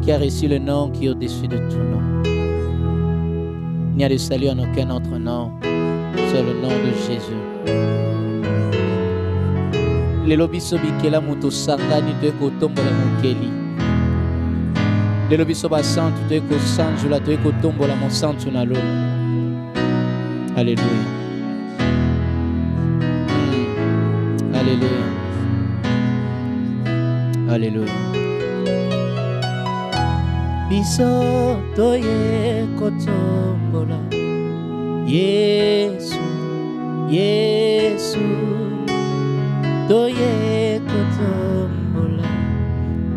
qui a reçu le nom qui est au-dessus de tout nom. Il n'y a de salut en aucun autre nom, c'est le nom de Jésus. Lelo biso bikela mutu sangani toyeko tombola mokeli. Lelo biso basantu toyeko sanjula toyeko tombola mosantu na lolo. Alléluia. Alléluia. Alléluia. Biso toyeko tombola. Yesu, Yesu. Toyeko tombola.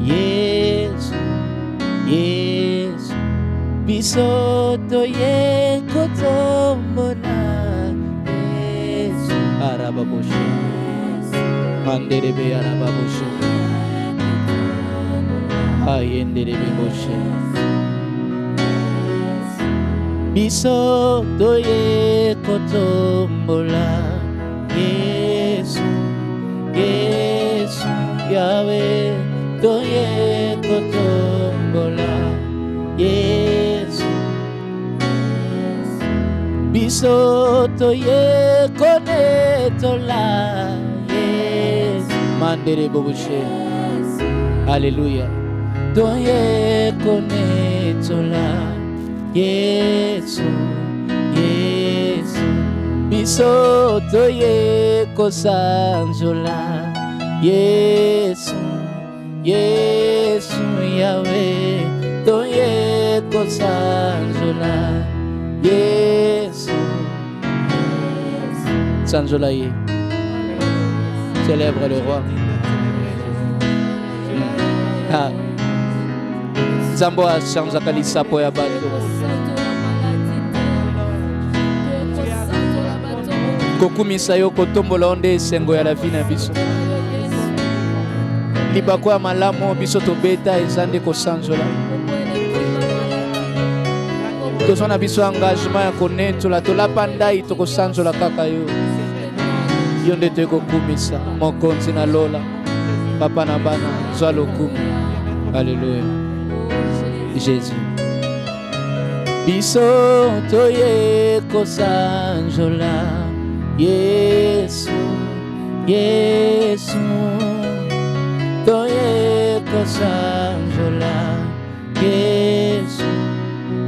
Yesu, Yesu. Biso toyeko tombola. Yesu. Arababoshe. Manderebe arababoshe. Ayenderebe boshe. Biso toyeko tombola. Yesu, Yesu, Yahweh, toyeko tombola. Yesu, biso toyeko netola. Yesu, mandere bobushe. Alléluia. Toyeko netola. Yesu, Yesu, biso toyeko sanjola. Yesu, Yesu, Yahweh, toyeko sanjola. Yesu, sanjola ye. Célèbre le roi. Ah. Zambo ashanza kalisapo ya bato. Kokumisa yo kotombola onde esengo ya la vie na biso. Libako ya malamu biso tobeta ezande kosanzola. Tozona biso engagement ya konetola tolapa ndai tokosanzola kaka yo. Yo nde tokokumisa mokonzi na lola. Papa na bana zwa lokumu. Alléluia. Jésus. Biso toyeko sanjola. Yesu, Yesu, toyeko sanjola. Yesu.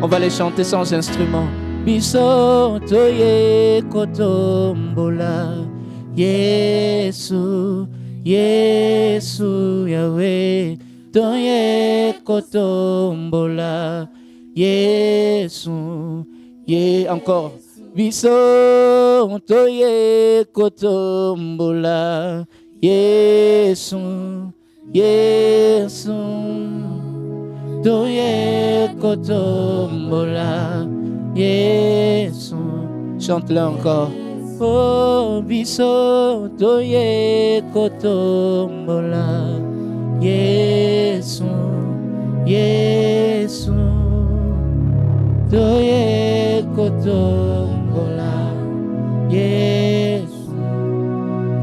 On va les chanter sans instrument. Biso toyeko tombola. Yesu, Yesu, Yahweh, toyeko tombola. Yesu, encore. Biso toyeko tombola. Yesu, Yesu, toyeko tombola. Yesu. Chante-le encore. Oh, biso toyeko tombola. Yesu, Yesu, toyeko tombola. Yesu,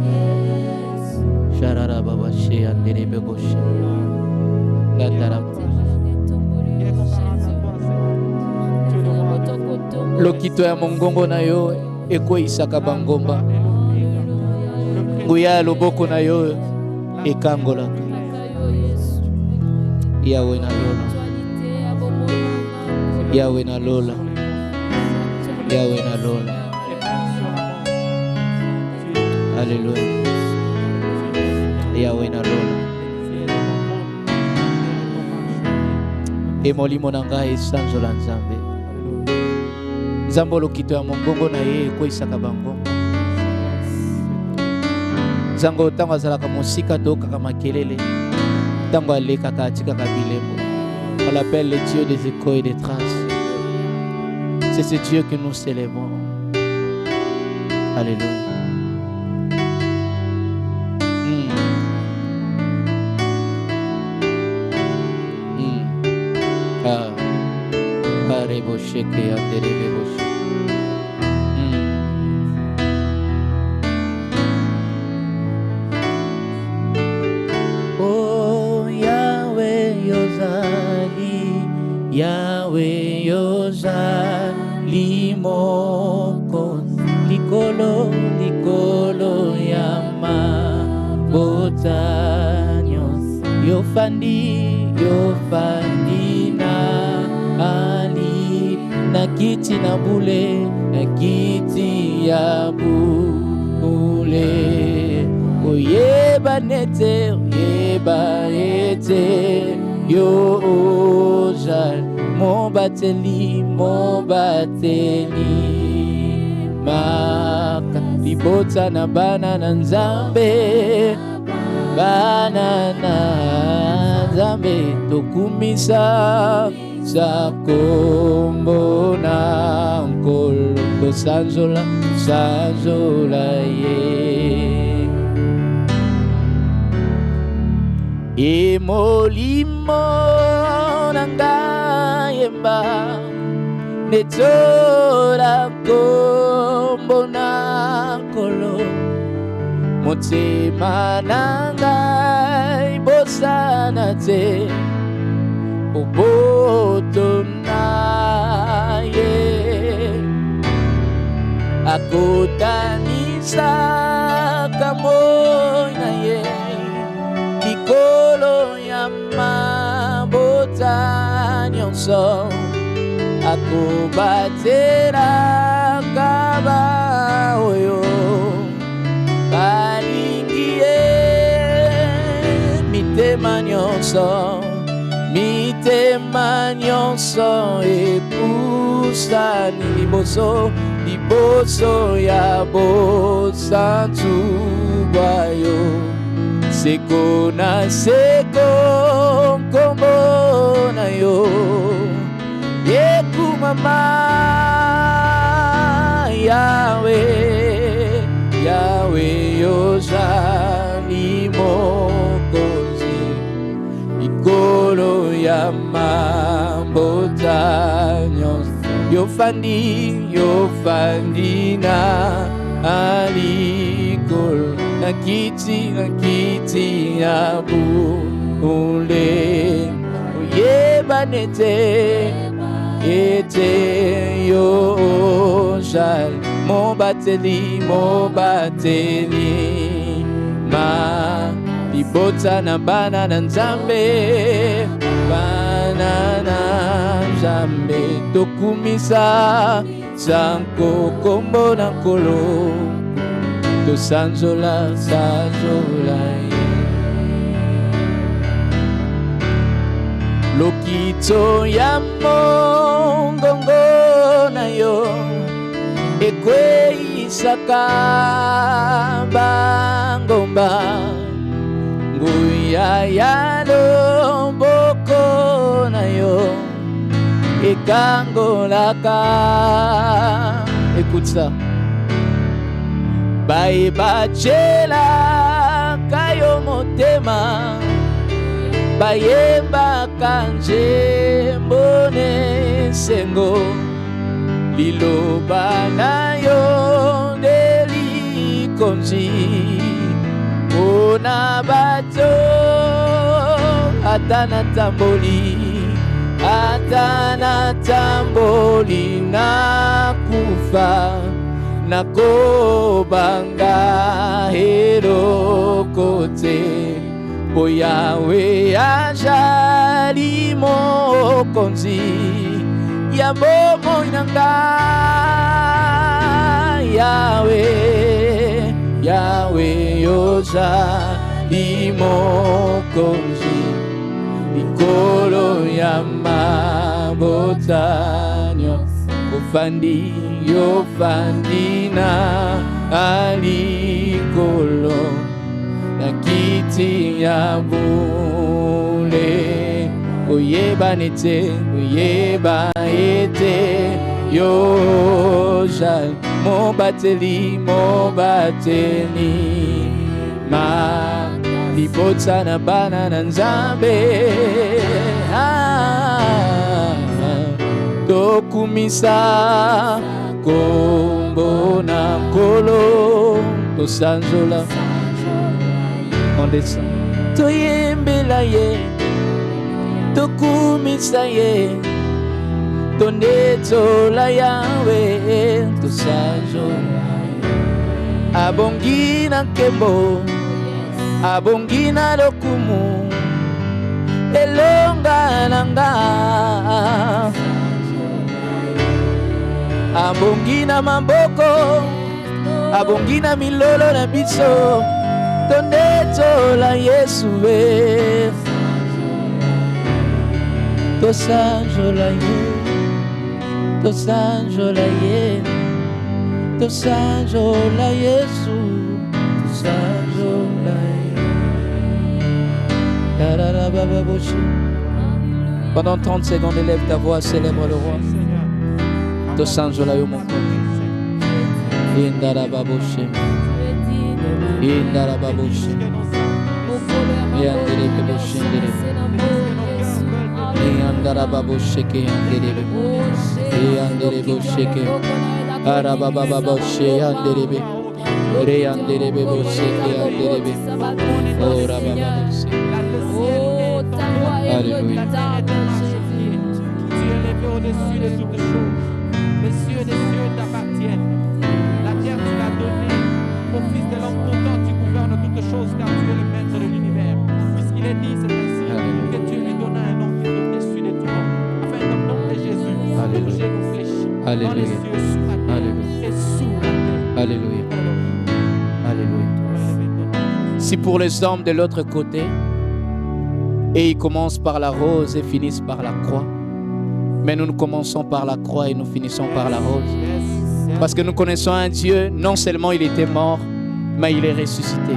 Yesu. Sharara baba she andere bebo she. Gandara. Lokito ya mongongo na yo ekoisaka bangomba. Nguya loboko na yo ekangolaka. Yahweh na lola. Yahweh na lola. Yahweh na lola. Alléluia. Yahweh na lola. Emolimo na ngai esanzola nzambe. Nzambe lokito ya mongongo na ye ekoisaka bangomba. Nzango tango azalaka mosika tokaka makelele. Tango alekaka atikaka bilembo. On l'appelle le Dieu des échos et des traces. C'est ce Dieu que nous célébrons. Alléluia. Oh Yahweh Yozali mokonzi likolo ya mabota nyonso yofandi na ali na kiti na bule na kiti ya bule oyeba ete yo ojal mobateli maka libota na bana na nzambe tokumisa sa kombo na nkolo tosanzola ye molimo na ngai yemba netola kombo na nkolo motema na ngai bosana te boboto na ye akotanisa kamoi na ye likolo ya mabota nyonso akobatela kaba oyo balingi ye mitema nyonso epusani liboso ya bosantu bwayo seko na seko nkombo na yo yekumama Yawe yozali mokonzi likolo ya mabota nyonso yofandi na alikolo na kiti ya bule oyeba ete yo ojal mobateli ma libota na bana na nzambe tokumisa sanko kombo na nkolo tosanzola ye lokito ya mongongo na yo ekweisaka bangomba nguya ya loboko na yo ekangolaka. Écoute ça. Baebachela kayo motema bayemba kanje mbone sengo liloba na yo deli konji ona bato atana tamboli na kufa nakobanga hero kote po Yawe ajali mokonzi ya bomo inanga Yawe yojali mokonzi likolo ya mabotanyo yofandi na alikolo na kiti ya bule oyeba ete yojal mobateli ma libota na bana na nzambe tokumisa kombo na nkolo tosanzola ondesa toyembela ye tokumisa ye tondetola Yawe tosanzo abongi na nkembo abongi na lokumu elonga nanga abongi na maboko abongi na milolo na biso tondetola Yesu we tosanjola ye tosanjola ye tosanjola Yesu tosanjola ye. Pendant 30 secondes élève ta voix, célèbre le roi. Tosanjola yo mon corps. Indara baboshe indara baboshe yandere baboshe yandara baboshe ke yandere baboshe ke araba baboshe yandere be yandere baboshe ke yandere be ora baboshe. Alléluia. Tu es élevé au-dessus de toutes choses. Les cieux et les cieux t'appartiennent. La terre, tu l'as donnée au Fils de l'homme. Pourtant, tu gouvernes toutes choses car tu es le maître de l'univers. Puisqu'il est dit, c'est ainsi que Dieu lui donna un nom qui est au-dessus de tout nom. Afin que le nom de Jésus, tout genou fléchit dans les cieux, sous la terre et sous la terre. Alléluia. Alléluia. Si pour les hommes de l'autre côté, et ils commencent par la rose et finissent par la croix, mais nous commençons par la croix et nous finissons par la rose. Parce que nous connaissons un Dieu, non seulement il était mort, mais il est ressuscité.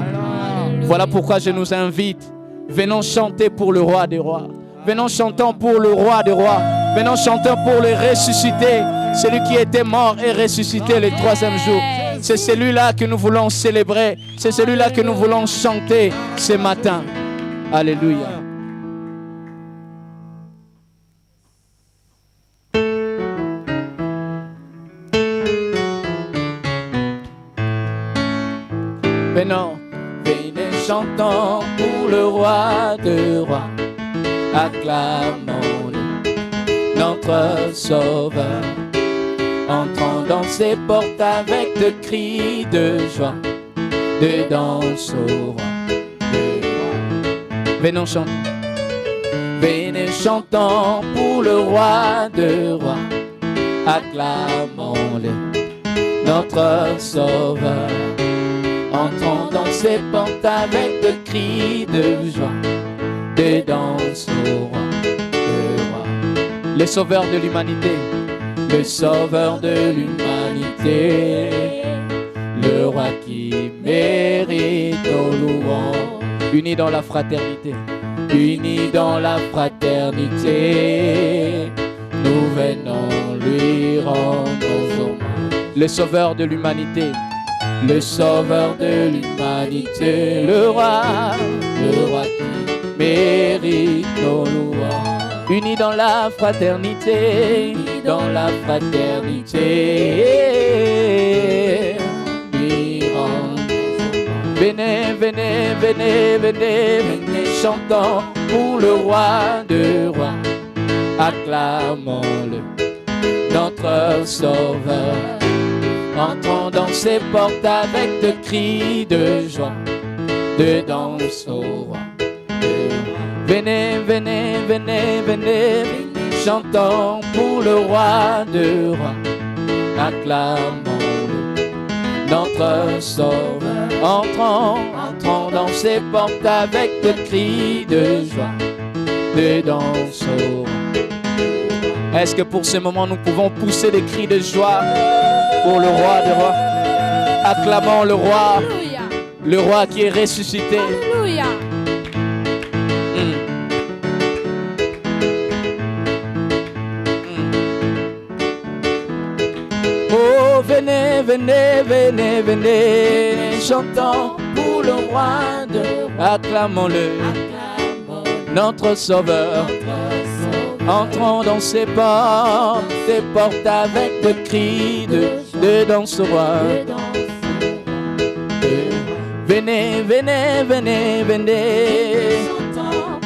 Voilà pourquoi je nous invite, venons chanter pour le roi des rois. Venons chantons pour le roi des rois. Venons chantons pour le ressuscité, celui qui était mort et ressuscité le troisième jour. C'est celui-là que nous voulons célébrer. C'est celui-là que nous voulons chanter ce matin. Alléluia. Venons, venez chantons pour le roi de rois, acclamons-le, notre sauveur. Entrons dans ses portes avec de cris de joie, de danse au roi, de roi. Venons chantons, venez chantons pour le roi de rois, acclamons-le, notre sauveur. Entrons dans ses portes avec de cris de joie, de danse au roi, de roi. Le sauveur de l'humanité, le sauveur de l'humanité, le roi qui mérite nos louanges. Unis dans la fraternité, unis dans la fraternité, nous venons lui rendre hommage. Le sauveur de l'humanité, le sauveur de l'humanité, le roi qui mérite nos louanges. Unis dans la fraternité, unis dans la fraternité, lui rendre hommage. Venez, venez, venez, venez, venez, chantons pour le roi de rois, acclamons-le, notre sauveur. Entrons dans ses portes avec de cris de joie, de danse au roi. Venez, venez, venez, venez, chantons pour le roi de rois, acclamons-le, notre sauveur. Entrons, entrons dans ses portes avec de cris de joie, de danse au roi. Est-ce que pour ce moment nous pouvons pousser des cris de joie pour le roi des rois? Acclamons le roi qui est ressuscité. Alléluia. Oh, venez, venez, venez, venez, chantons pour le roi de rois. Acclamons-le, notre sauveur. Entrons dans ses portes avec de cris de danse au roi. Venez, venez, venez, venez,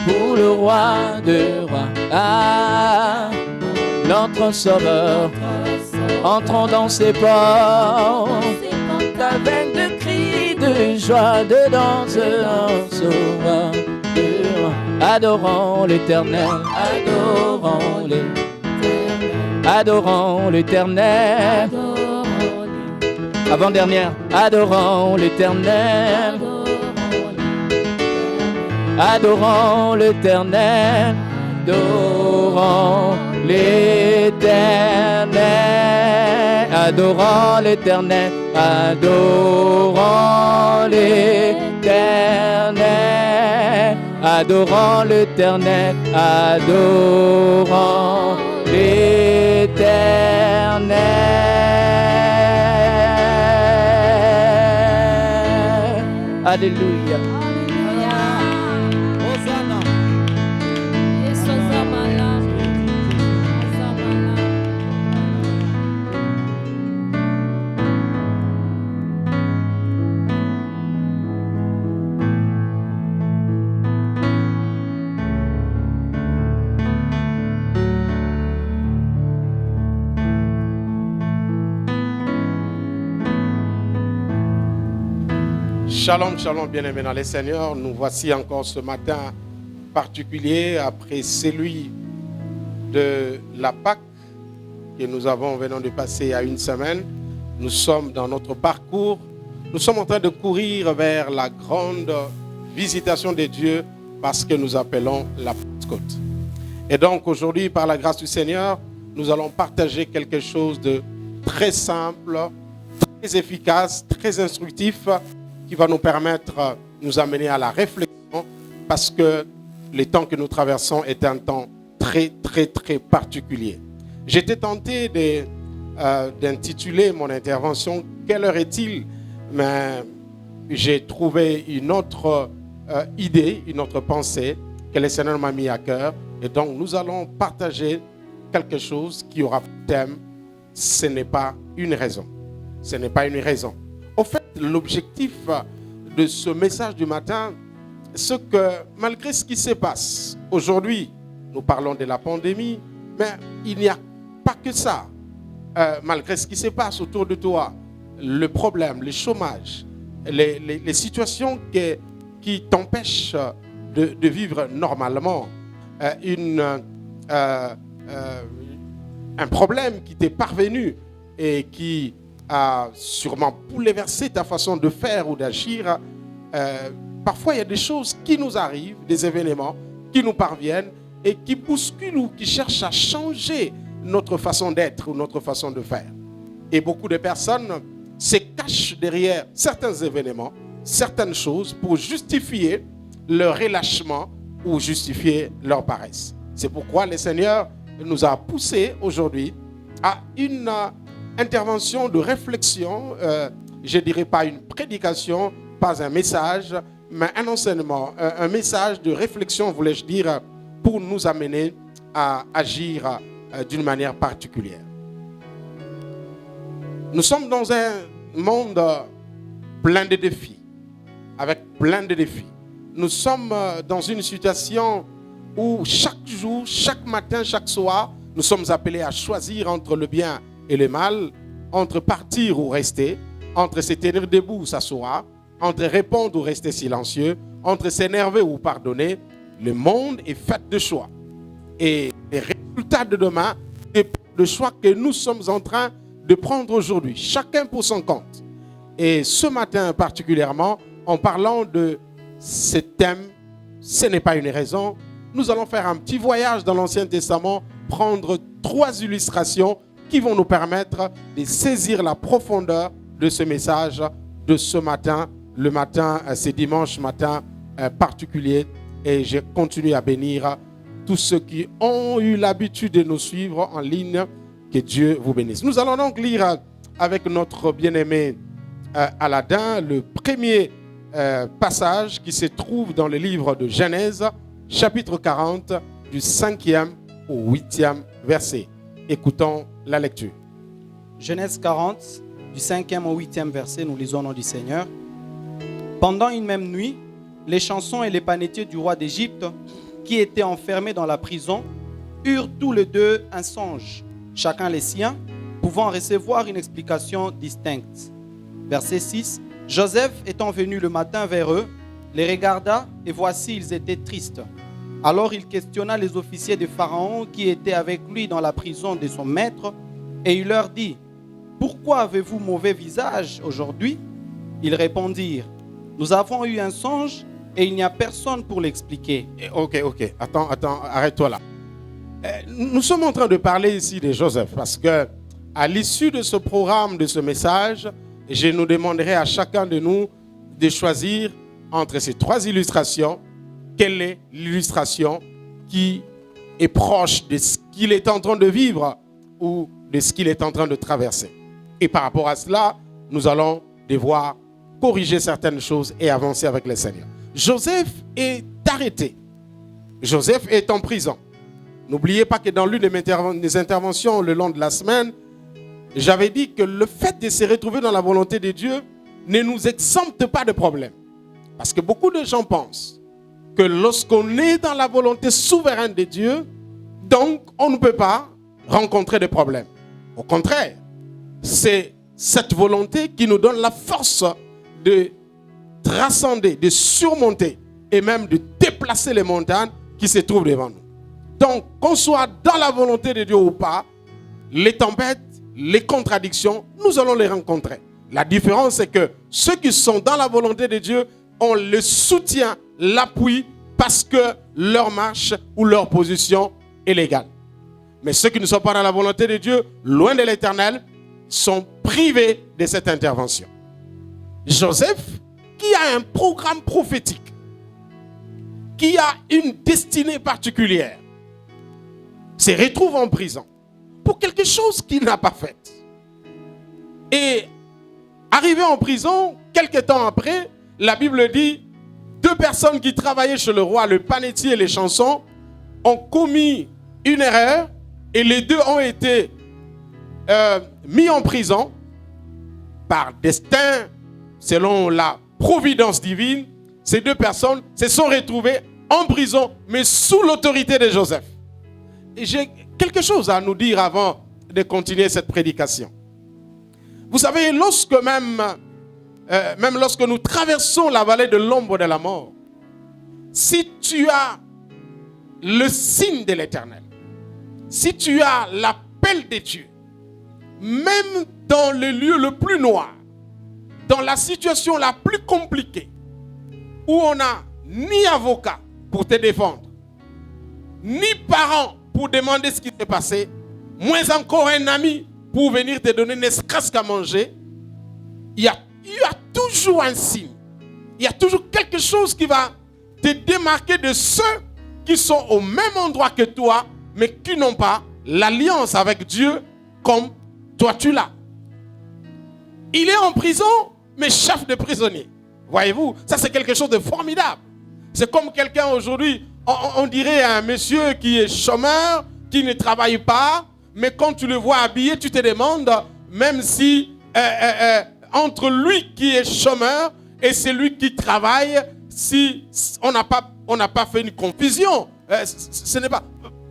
pour le roi de rois. Ah, notre sauveur. Entrons dans ses portes avec de cris de joie, de danse, adorons l'Éternel, adorons l'Éternel. Avant-dernière, adorons l'Éternel, adorons l'Éternel, adorons l'Éternel, adorons l'Éternel, adorons l'Éternel, adorons l'Éternel, adorons l'Éternel. Alléluia. Hosanna. Shalom, shalom, bien-aimés dans les Seigneurs. Nous voici encore ce matin particulier après celui de la Pâque que nous venons de passer il y a une semaine. Nous sommes dans notre parcours. Nous sommes en train de courir vers la grande visitation de Dieu parce que nous appelons la Pentecôte. Et donc aujourd'hui, par la grâce du Seigneur, nous allons partager quelque chose de très simple, très efficace, très instructif, qui va nous permettre de nous amener à la réflexion parce que le temps que nous traversons est un temps très, très, très particulier. J'étais tenté d'intituler mon intervention « Quelle heure est-il ?» mais j'ai trouvé une autre idée, une autre pensée que le Seigneur m'a mis à cœur. Et donc, nous allons partager quelque chose qui aura pour thème « Ce n'est pas une raison ». Ce n'est pas une raison. Au fait, l'objectif de ce message du matin, c'est que malgré ce qui se passe aujourd'hui, nous parlons de la pandémie, mais il n'y a pas que ça. Malgré ce qui se passe autour de toi, le problème, le chômage, les situations qui t'empêchent de vivre normalement, un problème qui t'est parvenu et qui a sûrement bouleversé ta façon de faire ou d'agir. Parfois, il y a des choses qui nous arrivent, des événements qui nous parviennent et qui bousculent ou qui cherchent à changer notre façon d'être ou notre façon de faire. Et beaucoup de personnes se cachent derrière certains événements, certaines choses pour justifier leur relâchement ou justifier leur paresse. C'est pourquoi le Seigneur nous a poussés aujourd'hui à une intervention de réflexion, je ne dirais pas une prédication, pas un message, mais un enseignement, un message de réflexion, voulais-je dire, pour nous amener à agir d'une manière particulière. Nous sommes dans un monde plein de défis, avec plein de défis. Nous sommes dans une situation où chaque jour, chaque matin, chaque soir, nous sommes appelés à choisir entre le bien et le mal, entre partir ou rester, entre se tenir debout ou s'asseoir, entre répondre ou rester silencieux, entre s'énerver ou pardonner. Le monde est fait de choix. Et les résultats de demain dépendent de choix que nous sommes en train de prendre aujourd'hui, chacun pour son compte. Et ce matin particulièrement, en parlant de ce thème, ce n'est pas une raison, nous allons faire un petit voyage dans l'Ancien Testament, prendre 3 illustrations qui vont nous permettre de saisir la profondeur de ce message de ce matin, le matin, ce dimanche matin particulier. Et je continue à bénir tous ceux qui ont eu l'habitude de nous suivre en ligne. Que Dieu vous bénisse. Nous allons donc lire avec notre bien-aimé Aladin le premier passage qui se trouve dans le livre de Genèse, chapitre 40, du 5e au 8e verset. Écoutons la lecture. Genèse 40, du 5e au 8e verset, nous lisons au nom du Seigneur. Pendant une même nuit, les chansons et les panetiers du roi d'Égypte, qui étaient enfermés dans la prison, eurent tous les deux un songe, chacun les siens. pouvant recevoir une explication distincte. Verset 6. Joseph étant venu le matin vers eux, les regarda et voici, ils étaient tristes. Alors il questionna les officiers de Pharaon qui étaient avec lui dans la prison de son maître et il leur dit, « Pourquoi avez-vous mauvais visage aujourd'hui ?» Ils répondirent, « Nous avons eu un songe et il n'y a personne pour l'expliquer. » Ok. Attends, arrête-toi là. Nous sommes en train de parler ici de Joseph parce que à l'issue de ce programme, de ce message, je nous demanderai à chacun de nous de choisir entre ces trois illustrations, quelle est l'illustration qui est proche de ce qu'il est en train de vivre ou de ce qu'il est en train de traverser. Et par rapport à cela, nous allons devoir corriger certaines choses et avancer avec le Seigneur. Joseph est arrêté. Joseph est en prison. N'oubliez pas que dans l'une de mes interventions le long de la semaine, j'avais dit que le fait de se retrouver dans la volonté de Dieu ne nous exempte pas de problèmes. Parce que beaucoup de gens pensent que lorsqu'on est dans la volonté souveraine de Dieu, donc on ne peut pas rencontrer de problèmes. Au contraire, c'est cette volonté qui nous donne la force de transcender, de surmonter et même de déplacer les montagnes qui se trouvent devant nous. Donc, qu'on soit dans la volonté de Dieu ou pas, les tempêtes, les contradictions, nous allons les rencontrer. La différence, c'est que ceux qui sont dans la volonté de Dieu ont le soutien, l'appui, parce que leur marche ou leur position est légale. Mais ceux qui ne sont pas dans la volonté de Dieu, loin de l'Éternel, sont privés de cette intervention. Joseph, qui a un programme prophétique, qui a une destinée particulière, se retrouve en prison pour quelque chose qu'il n'a pas fait. Et arrivé en prison, quelques temps après, la Bible dit, deux personnes qui travaillaient chez le roi, le panetier et les chansons, ont commis une erreur et les deux ont été mis en prison par destin, selon la providence divine. Ces deux personnes se sont retrouvées en prison, mais sous l'autorité de Joseph. Et j'ai quelque chose à nous dire avant de continuer cette prédication. Vous savez, même lorsque nous traversons la vallée de l'ombre de la mort, si tu as le signe de l'Éternel, si tu as l'appel de Dieu, même dans le lieu le plus noir, dans la situation la plus compliquée, où on n'a ni avocat pour te défendre, ni parents pour demander ce qui s'est passé, moins encore un ami pour venir te donner ne serait-ce qu'à manger, il y a toujours un signe. Il y a toujours quelque chose qui va te démarquer de ceux qui sont au même endroit que toi, mais qui n'ont pas l'alliance avec Dieu comme toi tu l'as. Il est en prison, mais chef de prisonnier. Voyez-vous, ça c'est quelque chose de formidable. C'est comme quelqu'un aujourd'hui, on dirait un monsieur qui est chômeur, qui ne travaille pas, mais quand tu le vois habillé, tu te demandes, même si entre lui qui est chômeur et celui qui travaille, si on n'a pas fait une confusion, ce n'est pas.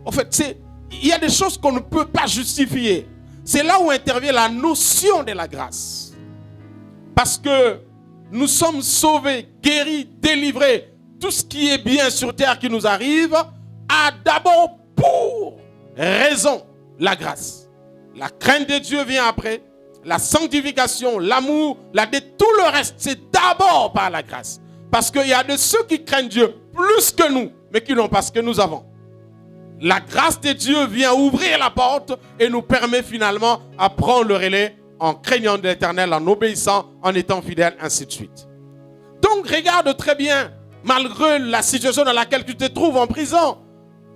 En fait, il y a des choses qu'on ne peut pas justifier. C'est là où intervient la notion de la grâce. Parce que nous sommes sauvés, guéris, délivrés. Tout ce qui est bien sur terre qui nous arrive a d'abord pour raison la grâce. La crainte de Dieu vient après. La sanctification, l'amour, tout le reste, c'est d'abord par la grâce. Parce qu'il y a de ceux qui craignent Dieu plus que nous, mais qui n'ont pas ce que nous avons. La grâce de Dieu vient ouvrir la porte et nous permet finalement à prendre le relais en craignant de l'Éternel, en obéissant, en étant fidèle, ainsi de suite. Donc regarde très bien, malgré la situation dans laquelle tu te trouves en prison,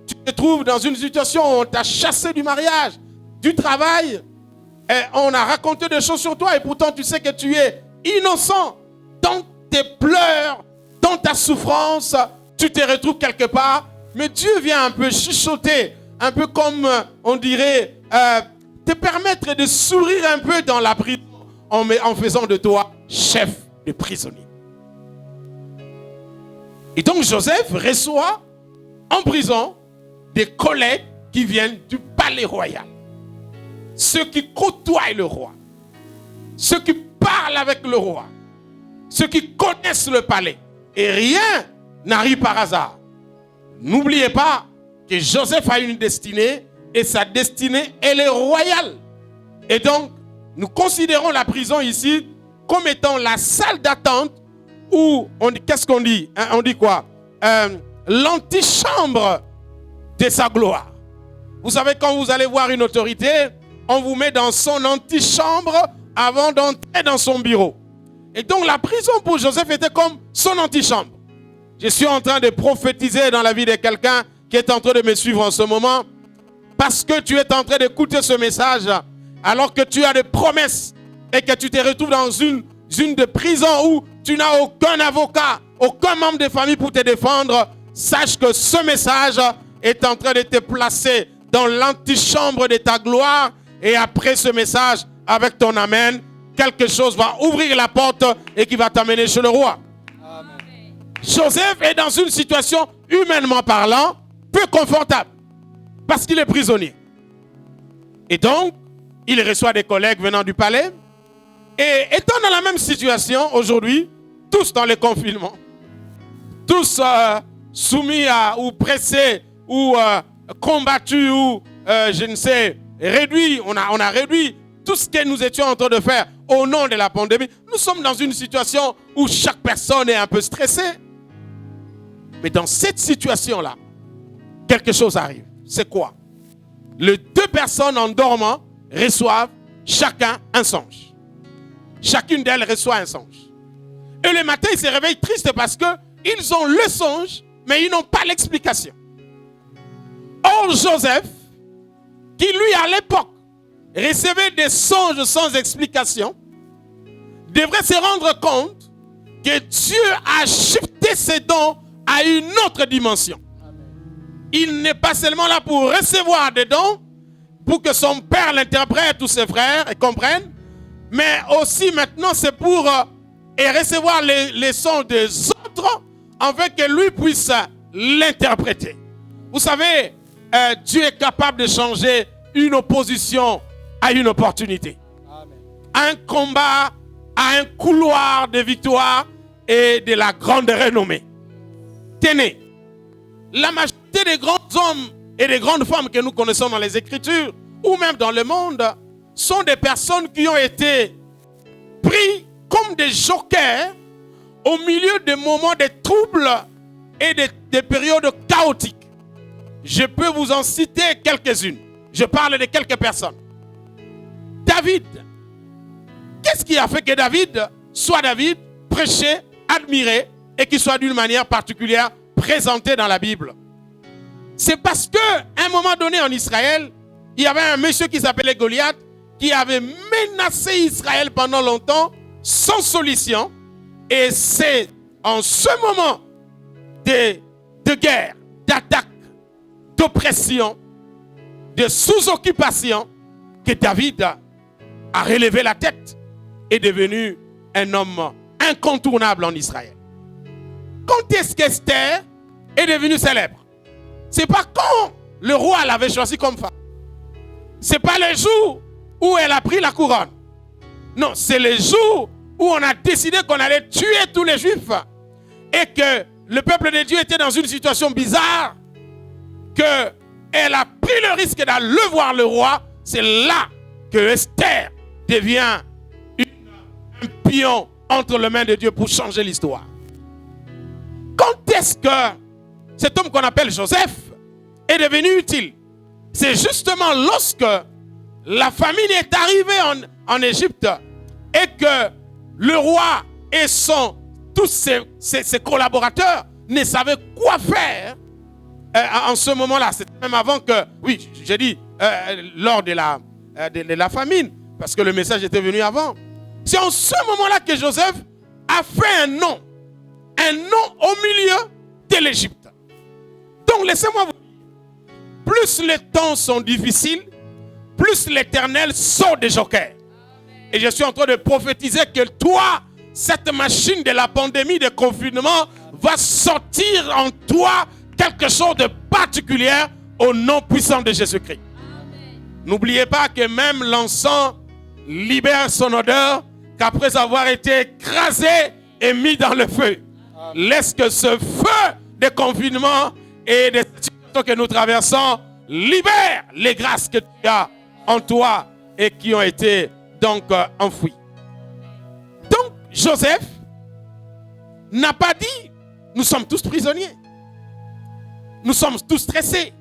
tu te trouves dans une situation où on t'a chassé du mariage, du travail, et on a raconté des choses sur toi et pourtant tu sais que tu es innocent. Dans tes pleurs, dans ta souffrance, tu te retrouves quelque part, mais Dieu vient un peu chuchoter, un peu comme on dirait, te permettre de sourire un peu dans la prison en faisant de toi chef de prisonnier. Et donc Joseph reçoit en prison des collègues qui viennent du palais royal. ceux qui côtoient le roi, ceux qui parlent avec le roi, ceux qui connaissent le palais. Et rien n'arrive par hasard. N'oubliez pas que Joseph a une destinée et sa destinée, elle est royale. Et donc, nous considérons la prison ici comme étant la salle d'attente où, qu'est-ce qu'on dit? On dit quoi? L'antichambre de sa gloire. Vous savez, quand vous allez voir une autorité, on vous met dans son antichambre avant d'entrer dans son bureau. Et donc la prison pour Joseph était comme son antichambre. Je suis en train de prophétiser dans la vie de quelqu'un qui est en train de me suivre en ce moment, parce que tu es en train d'écouter ce message alors que tu as des promesses et que tu te retrouves dans une de prison où tu n'as aucun avocat, aucun membre de famille pour te défendre. Sache que ce message est en train de te placer dans l'antichambre de ta gloire, et après ce message, avec ton amen, quelque chose va ouvrir la porte et qui va t'amener chez le roi. Amen. Joseph est dans une situation, humainement parlant, peu confortable, parce qu'il est prisonnier. Et donc, il reçoit des collègues venant du palais, et étant dans la même situation aujourd'hui, tous dans le confinement, tous soumis ou pressés, ou combattus, ou je ne sais, réduits, on a réduit tout ce que nous étions en train de faire au nom de la pandémie. Nous sommes dans une situation où chaque personne est un peu stressée. Mais dans cette situation-là, quelque chose arrive. C'est quoi? Les deux personnes en dormant reçoivent chacun un songe. Chacune d'elles reçoit un songe. Et le matin, ils se réveillent tristes parce qu'ils ont le songe, mais ils n'ont pas l'explication. Or, Joseph, qui lui, à l'époque, recevait des songes sans explication, devrait se rendre compte que Dieu a shifté ses dons à une autre dimension. Il n'est pas seulement là pour recevoir des dons, pour que son père l'interprète ou ses frères et comprennent, mais aussi maintenant c'est pour recevoir les sons des autres afin que lui puisse l'interpréter. Vous savez, Dieu est capable de changer une opposition à une opportunité. Amen. Un combat à un couloir de victoire et de la grande renommée. Tenez, la majorité des grands hommes et des grandes femmes que nous connaissons dans les Écritures ou même dans le monde sont des personnes qui ont été pris comme des jokers au milieu de moments de troubles et de périodes chaotiques. Je peux vous en citer quelques-unes. Je parle de quelques personnes. David. Qu'est-ce qui a fait que David soit David, prêché, admiré et qu'il soit d'une manière particulière présenté dans la Bible? C'est parce qu'à un moment donné en Israël, il y avait un monsieur qui s'appelait Goliath qui avait menacé Israël pendant longtemps sans solution. Et c'est en ce moment de guerre, d'attaque, d'oppression, de sous-occupation que David a relevé la tête et est devenu un homme incontournable en Israël. Quand est-ce qu'Esther est devenue célèbre? C'est pas quand le roi l'avait choisi comme femme. C'est pas le jour où elle a pris la couronne. Non, c'est le jour où on a décidé qu'on allait tuer tous les Juifs et que le peuple de Dieu était dans une situation bizarre, qu'elle a pris le risque d'aller voir le roi. C'est là que Esther devient un pion entre les mains de Dieu pour changer l'histoire. Quand est-ce que cet homme qu'on appelle Joseph est devenu utile? C'est justement lorsque la famine est arrivée en Égypte et que le roi et tous ses collaborateurs ne savaient quoi faire en ce moment-là. C'était même avant que, oui, j'ai dit, lors de la famine, parce que le message était venu avant. C'est en ce moment-là que Joseph a fait un nom au milieu de l'Égypte. Donc laissez-moi vous dire, plus les temps sont difficiles, plus l'Éternel sort des jokers. Et je suis en train de prophétiser que toi, cette machine de la pandémie, de confinement, va sortir en toi quelque chose de particulier au nom puissant de Jésus-Christ. N'oubliez pas que même l'encens libère son odeur qu'après avoir été écrasé et mis dans le feu. Laisse que ce feu de confinement et des situations que nous traversons libère les grâces que tu as en toi et qui ont été donc enfouies. Donc Joseph n'a pas dit nous sommes tous prisonniers. Nous sommes tous stressés.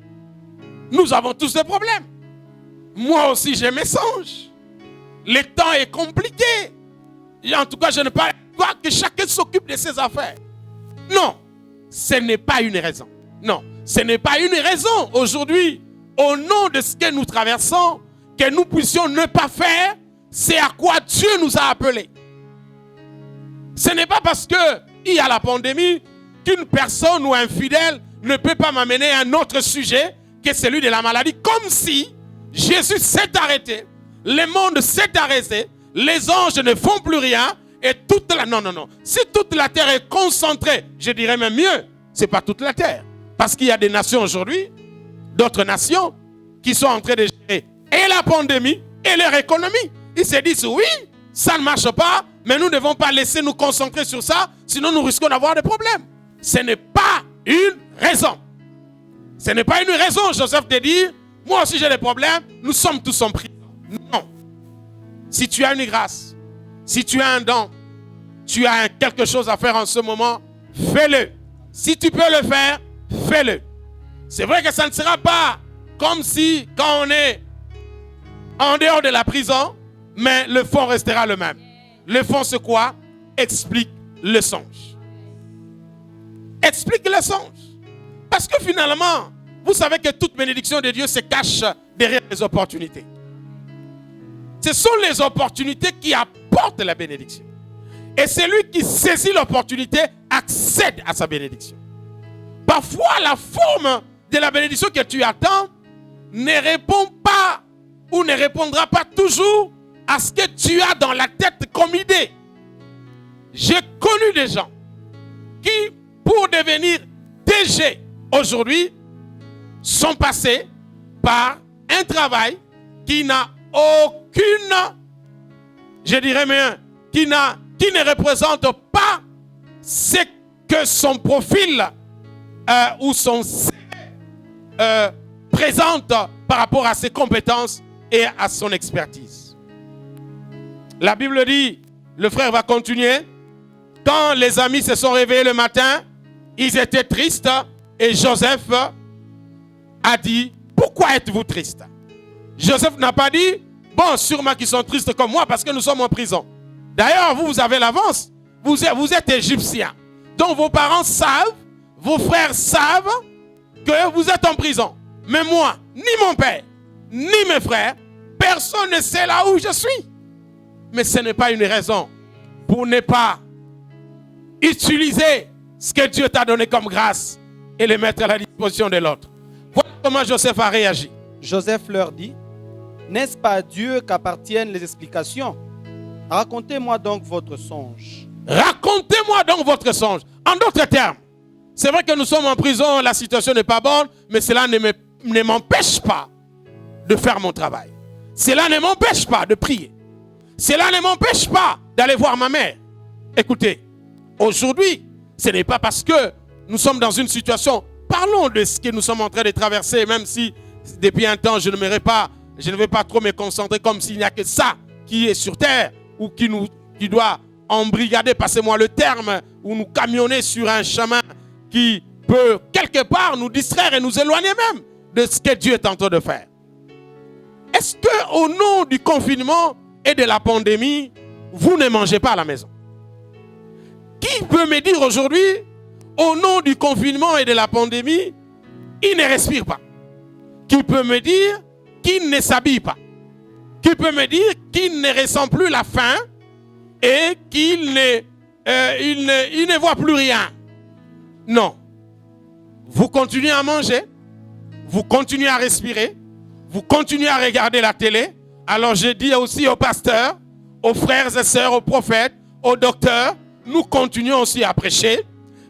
Nous avons tous des problèmes. Moi aussi j'ai mes songes. Le temps est compliqué. Et en tout cas, je ne parle pas que chacun s'occupe de ses affaires. Non, ce n'est pas une raison. Non, ce n'est pas une raison aujourd'hui, au nom de ce que nous traversons, que nous puissions ne pas faire, c'est à quoi Dieu nous a appelés. Ce n'est pas parce qu'il y a la pandémie qu'une personne ou un fidèle ne peut pas m'amener à un autre sujet que celui de la maladie, comme si Jésus s'est arrêté, le monde s'est arrêté, les anges ne font plus rien, et toute la... Non. Si toute la terre est concentrée, je dirais même mieux, ce n'est pas toute la terre. Parce qu'il y a des nations aujourd'hui, d'autres nations, qui sont en train de gérer et la pandémie et leur économie. Ils se disent, oui, ça ne marche pas, mais nous ne devons pas laisser nous concentrer sur ça, sinon nous risquons d'avoir des problèmes. Ce n'est pas une raison. Ce n'est pas une raison, Joseph, de dire, moi aussi j'ai des problèmes, nous sommes tous en prison. Non. Si tu as une grâce, si tu as un don, tu as quelque chose à faire en ce moment, fais-le. Si tu peux le faire, fais-le. C'est vrai que ça ne sera pas comme si, quand on est en dehors de la prison, mais le fond restera le même. Le fond, c'est quoi? Explique le songe. Explique le songe. Parce que finalement, vous savez que toute bénédiction de Dieu se cache derrière les opportunités. Ce sont les opportunités qui apportent la bénédiction. Et celui qui saisit l'opportunité accède à sa bénédiction. Parfois, la forme de la bénédiction que tu attends ne répond pas ou ne répondra pas toujours à ce que tu as dans la tête comme idée. J'ai connu des gens qui, pour devenir DG aujourd'hui, sont passés par un travail qui n'a aucune, je dirais même, qui ne représente pas ce que son profil ou son CV présente par rapport à ses compétences et à son expertise. La Bible dit, le frère va continuer, quand les amis se sont réveillés le matin, ils étaient tristes et Joseph a dit, pourquoi êtes-vous triste? Joseph n'a pas dit, bon, sûrement qu'ils sont tristes comme moi parce que nous sommes en prison. D'ailleurs, vous avez l'avance. Vous êtes égyptien. Donc vos parents savent, vos frères savent que vous êtes en prison. Mais moi, ni mon père, ni mes frères, personne ne sait là où je suis. Mais ce n'est pas une raison pour ne pas utiliser ce que Dieu t'a donné comme grâce et le mettre à la disposition de l'autre. Voilà comment Joseph a réagi. Joseph leur dit, n'est-ce pas à Dieu qu'appartiennent les explications? Racontez-moi donc votre songe. Racontez-moi donc votre songe. En d'autres termes, c'est vrai que nous sommes en prison, la situation n'est pas bonne, mais cela ne m'empêche pas de faire mon travail. Cela ne m'empêche pas de prier. Cela ne m'empêche pas d'aller voir ma mère. Écoutez, aujourd'hui, ce n'est pas parce que nous sommes dans une situation, parlons de ce que nous sommes en train de traverser, même si depuis un temps je ne vais pas trop me concentrer comme s'il n'y a que ça qui est sur terre ou qui doit embrigader, passez-moi le terme, ou nous camionner sur un chemin qui peut quelque part nous distraire et nous éloigner même de ce que Dieu est en train de faire. Est-ce qu'au nom du confinement et de la pandémie, vous ne mangez pas à la maison? Qui peut me dire aujourd'hui, au nom du confinement et de la pandémie, il ne respire pas? Qui peut me dire qu'il ne s'habille pas? Qui peut me dire qu'il ne ressent plus la faim et qu'il ne voit plus rien? Non. Vous continuez à manger, vous continuez à respirer, vous continuez à regarder la télé. Alors je dis aussi aux pasteurs, aux frères et sœurs, aux prophètes, aux docteurs, nous continuons aussi à prêcher,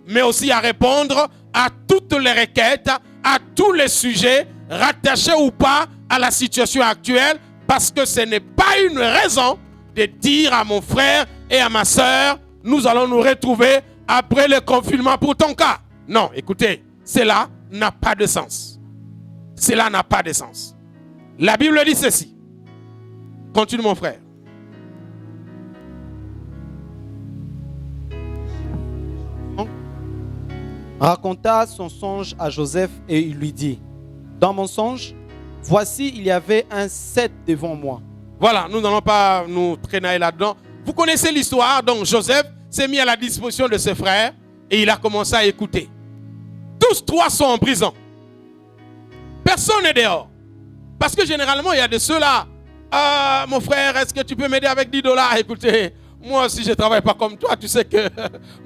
mais aussi à répondre à toutes les requêtes, à tous les sujets, rattachés ou pas à la situation actuelle parce que ce n'est pas une raison de dire à mon frère et à ma soeur, nous allons nous retrouver après le confinement pour ton cas. Non, écoutez, cela n'a pas de sens. Cela n'a pas de sens. La Bible dit ceci. Continue mon frère. Raconta son songe à Joseph et il lui dit, dans mon songe, voici il y avait un cep devant moi. Voilà, nous n'allons pas nous traîner là-dedans. Vous connaissez l'histoire, donc Joseph s'est mis à la disposition de ses frères et il a commencé à écouter. Tous trois sont en prison. Personne n'est dehors. Parce que généralement, il y a de ceux-là. Mon frère, est-ce que tu peux m'aider avec $10? Écoutez, moi aussi je ne travaille pas comme toi, tu sais que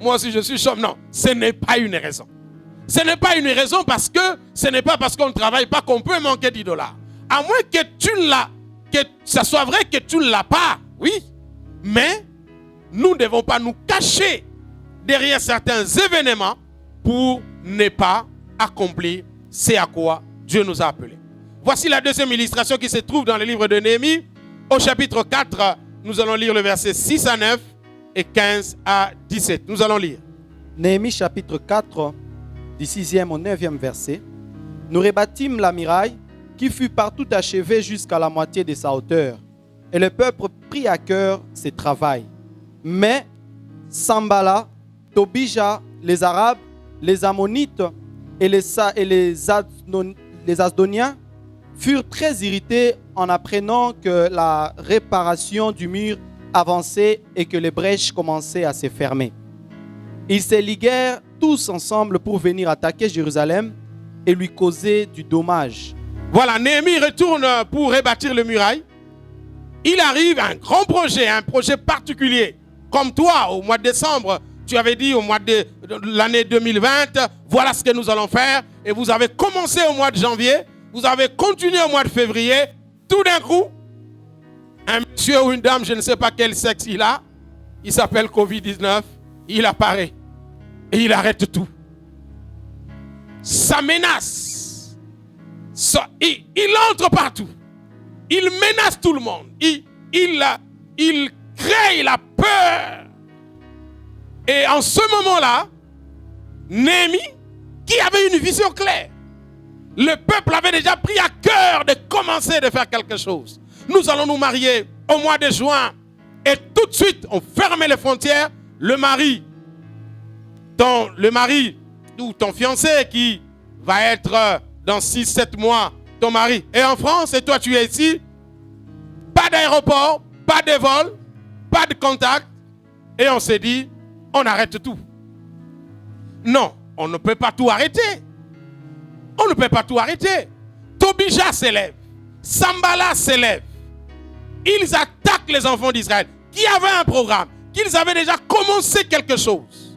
moi aussi je suis chômeur. Non, ce n'est pas une raison. Ce n'est pas une raison parce que ce n'est pas parce qu'on ne travaille pas qu'on peut manquer $10. À moins que tu l'as, que ça soit vrai que tu ne l'as pas, oui. Mais nous ne devons pas nous cacher derrière certains événements pour ne pas accomplir ce à quoi Dieu nous a appelés. Voici la deuxième illustration qui se trouve dans le livre de Néhémie. Au chapitre 4, nous allons lire le verset 6 à 9 et 15 à 17. Nous allons lire. Néhémie chapitre 4, du 6e au 9e verset. Nous rebâtîmes la muraille qui fut partout achevée jusqu'à la moitié de sa hauteur. Et le peuple prit à cœur ce travail. Mais Sambala, Tobija, les Arabes, les Ammonites et les Asdoniens furent très irrités en apprenant que la réparation du mur avançait et que les brèches commençaient à se fermer. Ils se liguèrent tous ensemble pour venir attaquer Jérusalem et lui causer du dommage. Voilà, Néhémie retourne pour rebâtir le muraille. Il arrive à un grand projet, un projet particulier. Comme toi, au mois de décembre, tu avais dit au mois de l'année 2020, voilà ce que nous allons faire. Et vous avez commencé au mois de janvier, vous avez continué au mois de février. Tout d'un coup, un monsieur ou une dame, je ne sais pas quel sexe il a, il s'appelle Covid-19, il apparaît et il arrête tout. Ça menace. Il entre partout. Il menace tout le monde. Il crée la peur. Et en ce moment-là, Néhémie, qui avait une vision claire, le peuple avait déjà pris à cœur de commencer de faire quelque chose. Nous allons nous marier au mois de juin. Et tout de suite, on fermait les frontières. Le mari ou ton fiancé qui va être dans 6-7 mois, ton mari est en France et toi tu es ici. Pas d'aéroport, pas de vol, pas de contact. Et on s'est dit, on arrête tout. Non, on ne peut pas tout arrêter. On ne peut pas tout arrêter. Tobija s'élève. Sambala s'élève. Ils attaquent les enfants d'Israël qui avaient un programme, qu'ils avaient déjà commencé quelque chose.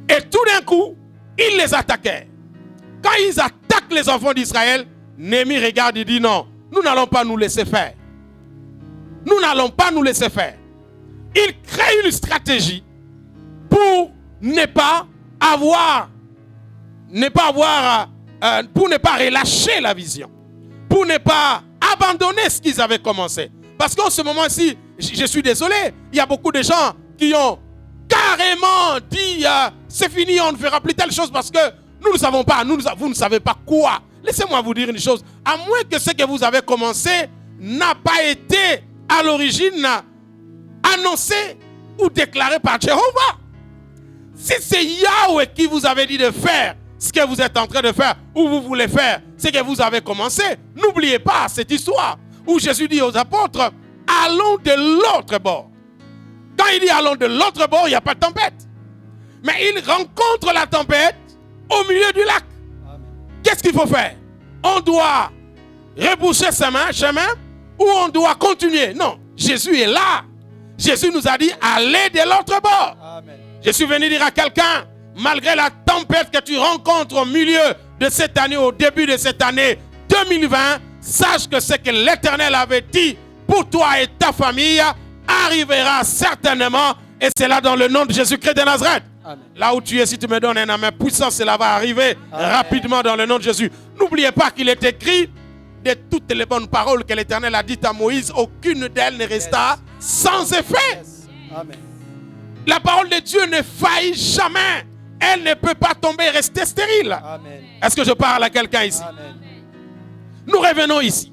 Et tout d'un coup, ils les attaquaient. Quand ils attaquent les enfants d'Israël, Néhémie regarde et dit non, nous n'allons pas nous laisser faire. Nous n'allons pas nous laisser faire. Il crée une stratégie pour ne pas relâcher la vision, pour ne pas abandonner ce qu'ils avaient commencé. Parce qu'en ce moment-ci, je suis désolé, il y a beaucoup de gens qui ont carrément dit c'est fini, on ne fera plus telle chose parce que nous ne savons pas, vous ne savez pas quoi. Laissez-moi vous dire une chose, à moins que ce que vous avez commencé n'a pas été à l'origine annoncé ou déclaré par Jéhovah. Si c'est Yahweh qui vous avait dit de faire ce que vous êtes en train de faire ou vous voulez faire ce que vous avez commencé, n'oubliez pas cette histoire où Jésus dit aux apôtres, allons de l'autre bord. Quand il dit allons de l'autre bord, il n'y a pas de tempête. Mais il rencontre la tempête au milieu du lac. Qu'est-ce qu'il faut faire? On doit reboucher chemin ou on doit continuer? Non, Jésus est là. Jésus nous a dit, allez de l'autre bord. Amen. Je suis venu dire à quelqu'un, malgré la tempête que tu rencontres au milieu de cette année, au début de cette année 2020, sache que ce que l'Éternel avait dit pour toi et ta famille arrivera certainement. Et c'est là dans le nom de Jésus-Christ de Nazareth. Amen. Là où tu es, si tu me donnes un amen puissant, cela va arriver rapidement dans le nom de Jésus. N'oubliez pas qu'il est écrit, de toutes les bonnes paroles que l'Éternel a dites à Moïse, aucune d'elles ne resta sans effet. Yes. Amen. La parole de Dieu ne faillit jamais. Elle ne peut pas tomber et rester stérile. Amen. Est-ce que je parle à quelqu'un ici? Amen. Nous revenons ici.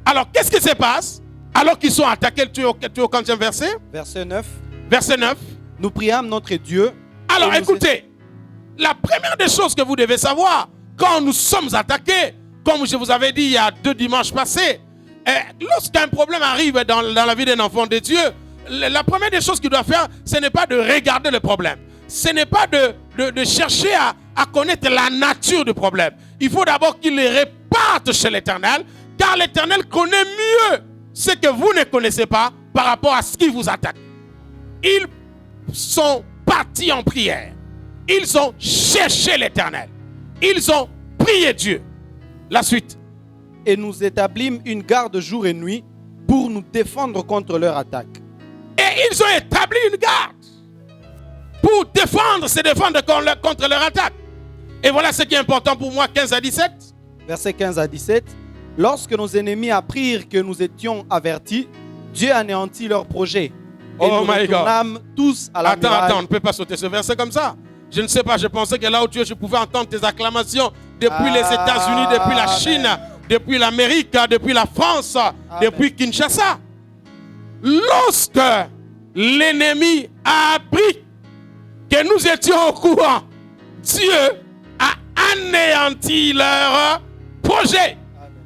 Alors, qu'est-ce qui se passe? Alors qu'ils sont attaqués, tu es au 15e verset. Verset 9. Verset 9. Nous priâmes notre Dieu. Alors, et nous écoutez, la première des choses que vous devez savoir, quand nous sommes attaqués, comme je vous avais dit il y a 2 dimanches passés, lorsqu'un problème arrive dans la vie d'un enfant de Dieu, la première des choses qu'il doit faire, ce n'est pas de regarder le problème. Ce n'est pas de chercher à connaître la nature du problème. Il faut d'abord qu'il les réparte chez l'Éternel, car l'Éternel connaît mieux ce que vous ne connaissez pas par rapport à ce qui vous attaque. Ils sont partis en prière. Ils ont cherché l'Éternel. Ils ont prié Dieu. La suite. Et nous établîmes une garde jour et nuit pour nous défendre contre leur attaque. Et ils ont établi une garde pour se défendre contre leur attaque. Et voilà ce qui est important pour moi, 15 à 17. Verset 15 à 17. Lorsque nos ennemis apprirent que nous étions avertis, Dieu anéantit leur projet. Et Oh nous my God. retournâmes tous à la muraille. Attends, on ne peut pas sauter ce verset comme ça. Je ne sais pas, je pensais que là où tu es, je pouvais entendre tes acclamations depuis les États-Unis, depuis la Chine, depuis l'Amérique, depuis la France, depuis Kinshasa. Lorsque l'ennemi a appris que nous étions au courant, Dieu a anéanti leur projet.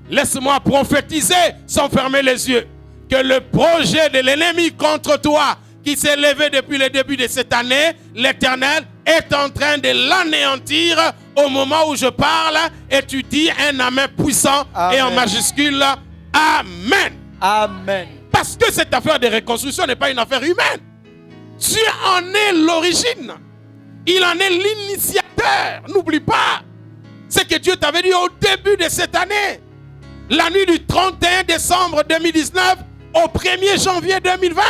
Laisse-moi prophétiser sans fermer les yeux que le projet de l'ennemi contre toi qui s'est levé depuis le début de cette année, l'Éternel est en train de l'anéantir au moment où je parle et tu dis un amen puissant. Amen. Et en majuscule, Amen. Amen. Parce que cette affaire de reconstruction n'est pas une affaire humaine. Dieu en est l'origine. Il en est l'initiateur. N'oublie pas ce que Dieu t'avait dit au début de cette année. La nuit du 31 décembre 2019 au 1er janvier 2020.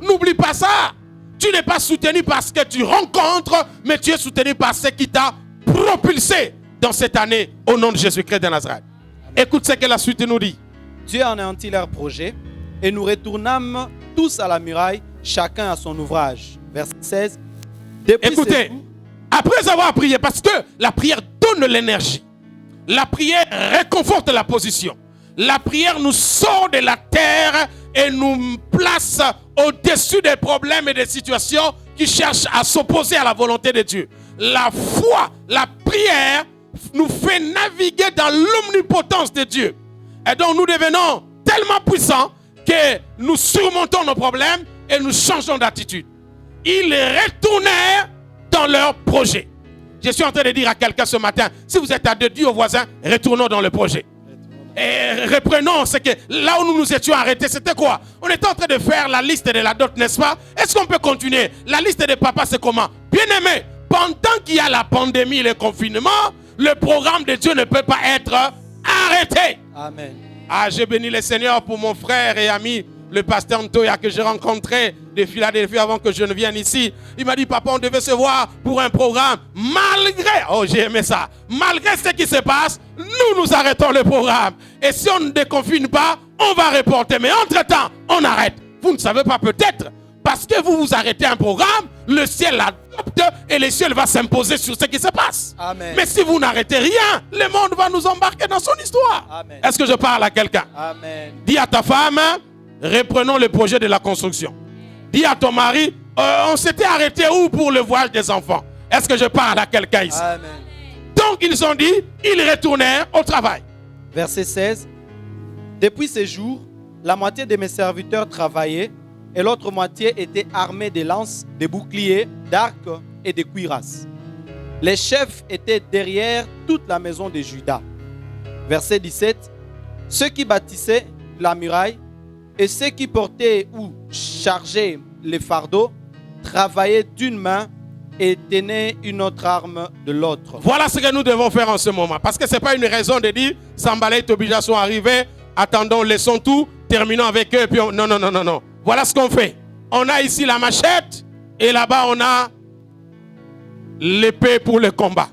N'oublie pas ça. Tu n'es pas soutenu parce que tu rencontres, mais tu es soutenu par ce qui t'a propulsé dans cette année au nom de Jésus-Christ de Nazareth. Écoute ce que la suite nous dit. Dieu anéantit leur projet et nous retournâmes tous à la muraille, chacun à son ouvrage. Verset 16. Écoutez, après avoir prié, parce que la prière donne l'énergie. La prière réconforte la position. La prière nous sort de la terre et nous place au-dessus des problèmes et des situations qui cherchent à s'opposer à la volonté de Dieu. La foi, la prière nous fait naviguer dans l'omnipotence de Dieu. Et donc nous devenons tellement puissants que nous surmontons nos problèmes et nous changeons d'attitude. Ils retournèrent dans leur projet. Je suis en train de dire à quelqu'un ce matin, si vous êtes à deux, dis au voisin, retournons dans le projet. Et reprenons ce que là où nous nous étions arrêtés, c'était quoi? On était en train de faire la liste de la dot, n'est-ce pas? Est-ce qu'on peut continuer? La liste des papas, c'est comment? Bien aimé, pendant qu'il y a la pandémie et le confinement, le programme de Dieu ne peut pas être arrêté. Amen. Ah, j'ai béni le Seigneur pour mon frère et ami, le pasteur Ntoya, que j'ai rencontré de Philadelphie avant que je ne vienne ici. Il m'a dit, papa, on devait se voir pour un programme. Malgré, oh j'ai aimé ça, malgré ce qui se passe, nous arrêtons le programme. Et si on ne déconfine pas, on va reporter. Mais entre-temps, on arrête. Vous ne savez pas peut-être, parce que vous arrêtez un programme, le ciel l'adopte et le ciel va s'imposer sur ce qui se passe. Amen. Mais si vous n'arrêtez rien, le monde va nous embarquer dans son histoire. Amen. Est-ce que je parle à quelqu'un? Amen. Dis à ta femme, reprenons le projet de la construction. Dis à ton mari, on s'était arrêté où pour le voyage des enfants? Est-ce que je parle à quelqu'un ici? Amen. Donc ils ont dit, ils retournèrent au travail. Verset 16. Depuis ces jours, la moitié de mes serviteurs travaillaient et l'autre moitié était armée de lances, de boucliers, d'arcs et de cuirasses. Les chefs étaient derrière toute la maison de Juda. Verset 17. Ceux qui bâtissaient la muraille et ceux qui portaient ou chargeaient les fardeaux travaillaient d'une main et tenaient une autre arme de l'autre. Voilà ce que nous devons faire en ce moment. Parce que ce n'est pas une raison de dire, Sambalé et Tobija sont arrivés, attendons, laissons tout, terminons avec eux. Puis non, non, non, non, non. Voilà ce qu'on fait. On a ici la machette et là-bas on a l'épée pour le combat.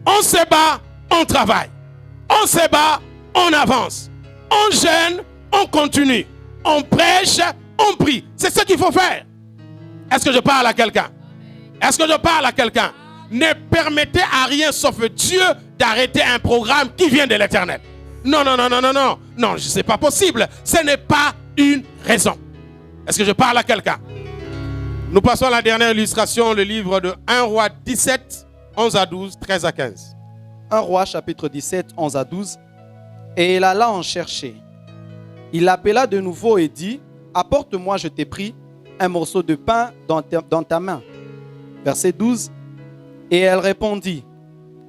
On se bat, on travaille. On se bat, on avance. On jeûne, on continue. On prêche, on prie. C'est ce qu'il faut faire. Est-ce que je parle à quelqu'un? Est-ce que je parle à quelqu'un? Ne permettez à rien sauf Dieu d'arrêter un programme qui vient de l'Éternel. Non, non, non, non, non, non. Non, ce n'est pas possible. Ce n'est pas une raison. Est-ce que je parle à quelqu'un? Nous passons à la dernière illustration, le livre de 1 Roi 17, 11 à 12, 13 à 15. 1 Roi chapitre 17, 11 à 12. Et il alla en chercher. Il l'appela de nouveau et dit, apporte-moi, je t'ai pris, un morceau de pain dans ta main. Verset 12. Et elle répondit,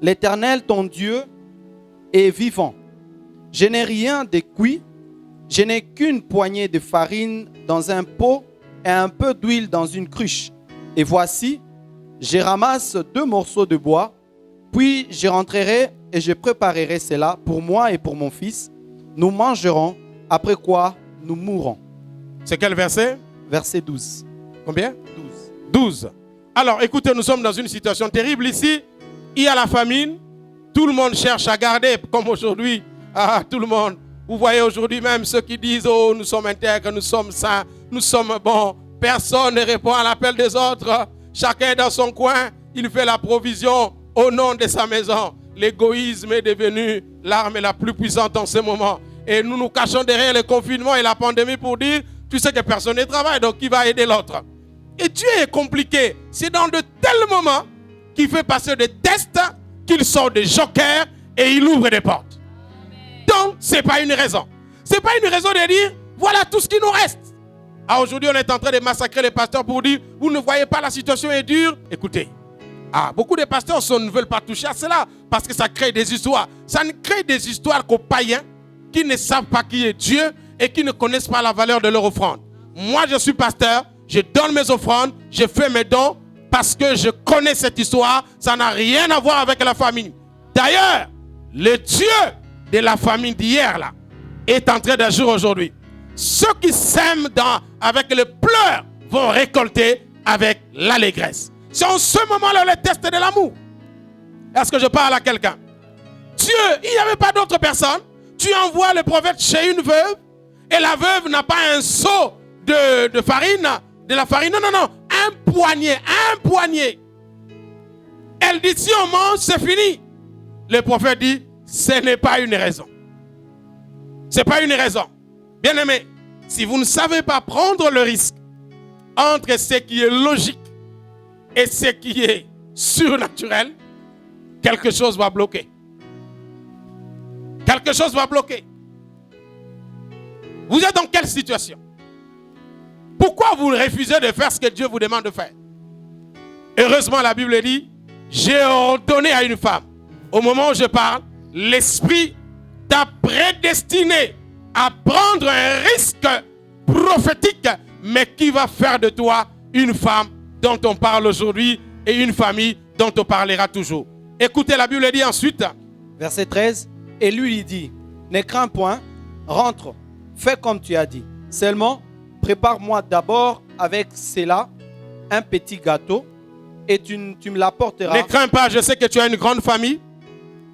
l'Éternel ton Dieu est vivant. Je n'ai rien de cuit, je n'ai qu'une poignée de farine dans un pot et un peu d'huile dans une cruche. Et voici, je ramasse 2 morceaux de bois, puis je rentrerai et je préparerai cela pour moi et pour mon fils. Nous mangerons, après quoi nous mourrons. C'est quel verset? Verset 12. Combien? 12. 12. Alors, écoutez, nous sommes dans une situation terrible ici. Il y a la famine. Tout le monde cherche à garder, comme aujourd'hui. Ah, tout le monde. Vous voyez aujourd'hui même ceux qui disent, oh, nous sommes intègres, nous sommes saints, nous sommes bons. Personne ne répond à l'appel des autres. Chacun est dans son coin. Il fait la provision au nom de sa maison. L'égoïsme est devenu l'arme la plus puissante en ce moment. Et nous nous cachons derrière le confinement et la pandémie pour dire, tu sais que personne ne travaille, donc qui va aider l'autre? Et Dieu est compliqué. C'est dans de tels moments qu'il fait passer des tests, qu'il sort des jokers et il ouvre des portes. Donc, ce n'est pas une raison. Ce n'est pas une raison de dire, voilà tout ce qui nous reste. Ah, aujourd'hui, on est en train de massacrer les pasteurs pour dire, vous ne voyez pas, la situation est dure. Écoutez, beaucoup de pasteurs ne veulent pas toucher à cela parce que ça crée des histoires. Ça ne crée des histoires qu'aux païens qui ne savent pas qui est Dieu et qui ne connaissent pas la valeur de leur offrande. Moi, je suis pasteur, je donne mes offrandes, je fais mes dons parce que je connais cette histoire. Ça n'a rien à voir avec la famine. D'ailleurs, le Dieu de la famine d'hier là est en train d'agir aujourd'hui. Ceux qui sèment avec le pleur vont récolter avec l'allégresse. C'est en ce moment-là le test de l'amour. Est-ce que je parle à quelqu'un? Dieu, il n'y avait pas d'autre personne. Tu envoies le prophète chez une veuve et la veuve n'a pas un seau de farine, de la farine. Non, non, non. Un poignet. Elle dit, si on mange, c'est fini. Le prophète dit, ce n'est pas une raison. Ce n'est pas une raison. Bien-aimé, si vous ne savez pas prendre le risque entre ce qui est logique et ce qui est surnaturel, quelque chose va bloquer. Quelque chose va bloquer. Vous êtes dans quelle situation? Pourquoi vous refusez de faire ce que Dieu vous demande de faire? Heureusement, la Bible dit, j'ai ordonné à une femme. Au moment où je parle, l'Esprit t'a prédestiné à prendre un risque prophétique, mais qui va faire de toi une femme dont on parle aujourd'hui et une famille dont on parlera toujours. Écoutez, la Bible dit ensuite, verset 13, et lui dit, ne crains point, rentre, fais comme tu as dit. Seulement, prépare-moi d'abord avec cela un petit gâteau et tu me l'apporteras. Ne crains pas, je sais que tu as une grande famille.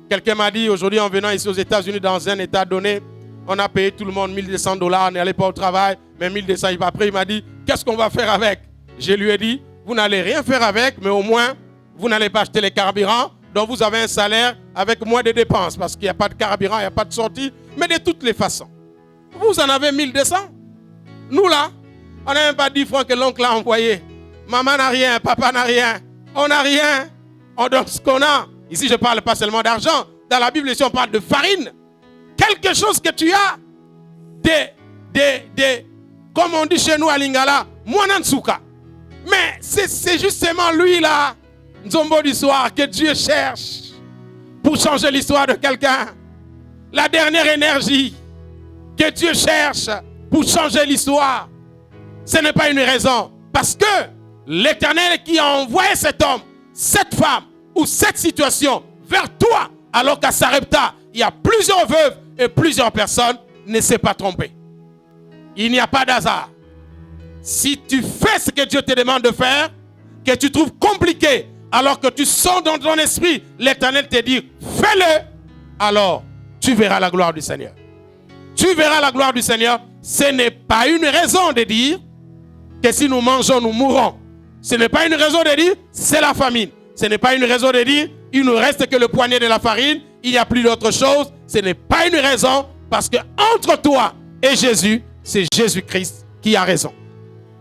Quelqu'un m'a dit aujourd'hui en venant ici aux États-Unis dans un état donné, on a payé tout le monde $1200, on n'allait pas au travail, mais 1200, après il m'a dit, qu'est-ce qu'on va faire avec? Je lui ai dit, vous n'allez rien faire avec, mais au moins, vous n'allez pas acheter les carburants, donc vous avez un salaire avec moins de dépenses, parce qu'il n'y a pas de carburant, il n'y a pas de sortie, mais de toutes les façons. Vous en avez 1200. Nous là, on n'a même pas 10 francs que l'oncle a envoyé. Maman n'a rien, papa n'a rien, on n'a rien, on donne ce qu'on a. Ici, je ne parle pas seulement d'argent. Dans la Bible, ici, on parle de farine. Quelque chose que tu as, comme on dit chez nous à Lingala, Mwanansuka. Mais c'est justement lui là, Nzombo du soir, que Dieu cherche pour changer l'histoire de quelqu'un. La dernière énergie que Dieu cherche pour changer l'histoire. Ce n'est pas une raison. Parce que l'Éternel qui a envoyé cet homme, cette femme ou cette situation vers toi, alors qu'à Sarepta, il y a plusieurs veuves et plusieurs personnes, ne s'est pas trompé. Il n'y a pas d'hasard. Si tu fais ce que Dieu te demande de faire, que tu trouves compliqué, alors que tu sens dans ton esprit, l'Éternel te dit, fais-le, alors tu verras la gloire du Seigneur. Tu verras la gloire du Seigneur. Ce n'est pas une raison de dire que si nous mangeons, nous mourrons. Ce n'est pas une raison de dire c'est la famine. Ce n'est pas une raison de dire il ne reste que le poignet de la farine, il n'y a plus d'autre chose. Ce n'est pas une raison parce que entre toi et Jésus, c'est Jésus-Christ qui a raison.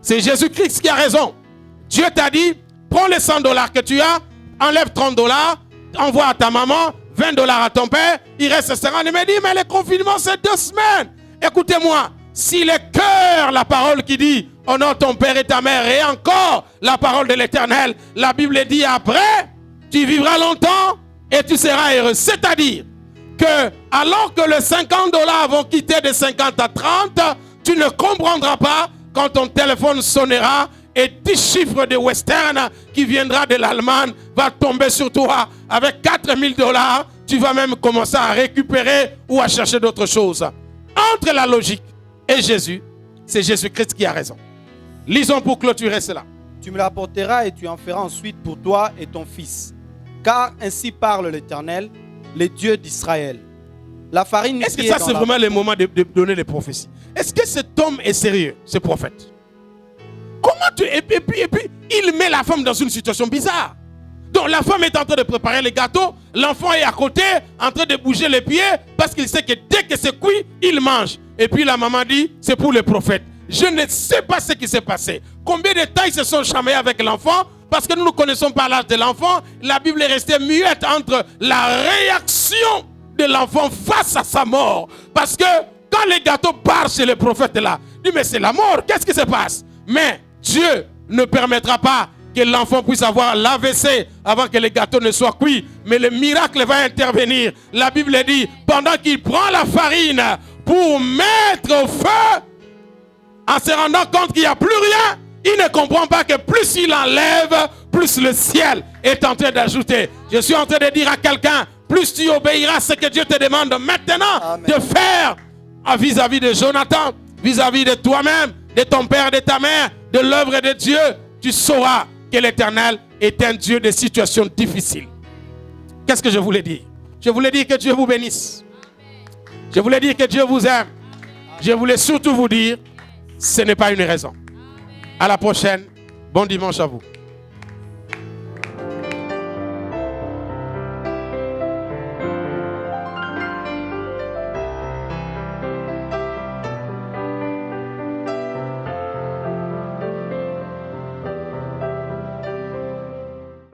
C'est Jésus-Christ qui a raison. Dieu t'a dit, prends les $100 que tu as, enlève $30, envoie à ta maman, $20 à ton père, il reste 50. Il me dit, mais le confinement c'est 2 semaines. Écoutez-moi, si le cœur, la parole qui dit, honore ton père et ta mère, et encore la parole de l'Éternel, la Bible dit après, tu vivras longtemps et tu seras heureux. C'est-à-dire que alors que les $50 vont quitter de 50 à 30, tu ne comprendras pas quand ton téléphone sonnera et 10 chiffres de western qui viendra de l'Allemagne va tomber sur toi avec $4000. Tu vas même commencer à récupérer ou à chercher d'autres choses. Entre la logique et Jésus, c'est Jésus-Christ qui a raison. Lisons pour clôturer cela. Tu me l'apporteras et tu en feras ensuite pour toi et ton fils. Car ainsi parle l'Éternel, le Dieu d'Israël. La farine Est-ce que qui ça est dans c'est la... vraiment le moment de donner les prophéties? Est-ce que cet homme est sérieux, ce prophète? Comment tu... Et puis, il met la femme dans une situation bizarre. Donc la femme est en train de préparer les gâteaux, l'enfant est à côté, en train de bouger les pieds, parce qu'il sait que dès que c'est cuit, il mange. Et puis la maman dit, c'est pour le prophète. Je ne sais pas ce qui s'est passé. Combien de temps ils se sont chamaillés avec l'enfant? Parce que nous ne connaissons pas l'âge de l'enfant. La Bible est restée muette entre la réaction de l'enfant face à sa mort. Parce que quand les gâteaux partent chez le prophète là, il dit mais c'est la mort, qu'est-ce qui se passe? Mais Dieu ne permettra pas que l'enfant puisse avoir l'AVC avant que les gâteaux ne soient cuits. Mais le miracle va intervenir. La Bible dit, pendant qu'il prend la farine pour mettre au feu, en se rendant compte qu'il n'y a plus rien, il ne comprend pas que plus il enlève, plus le ciel est en train d'ajouter. Je suis en train de dire à quelqu'un, plus tu obéiras à ce que Dieu te demande maintenant Amen. De faire vis-à-vis de Jonathan, vis-à-vis de toi-même, de ton père, de ta mère, de l'œuvre de Dieu, tu sauras que l'Éternel est un Dieu de situations difficiles. Qu'est-ce que je voulais dire? Je voulais dire que Dieu vous bénisse. Je voulais dire que Dieu vous aime. Je voulais surtout vous dire, ce n'est pas une raison. À la prochaine. Bon dimanche à vous.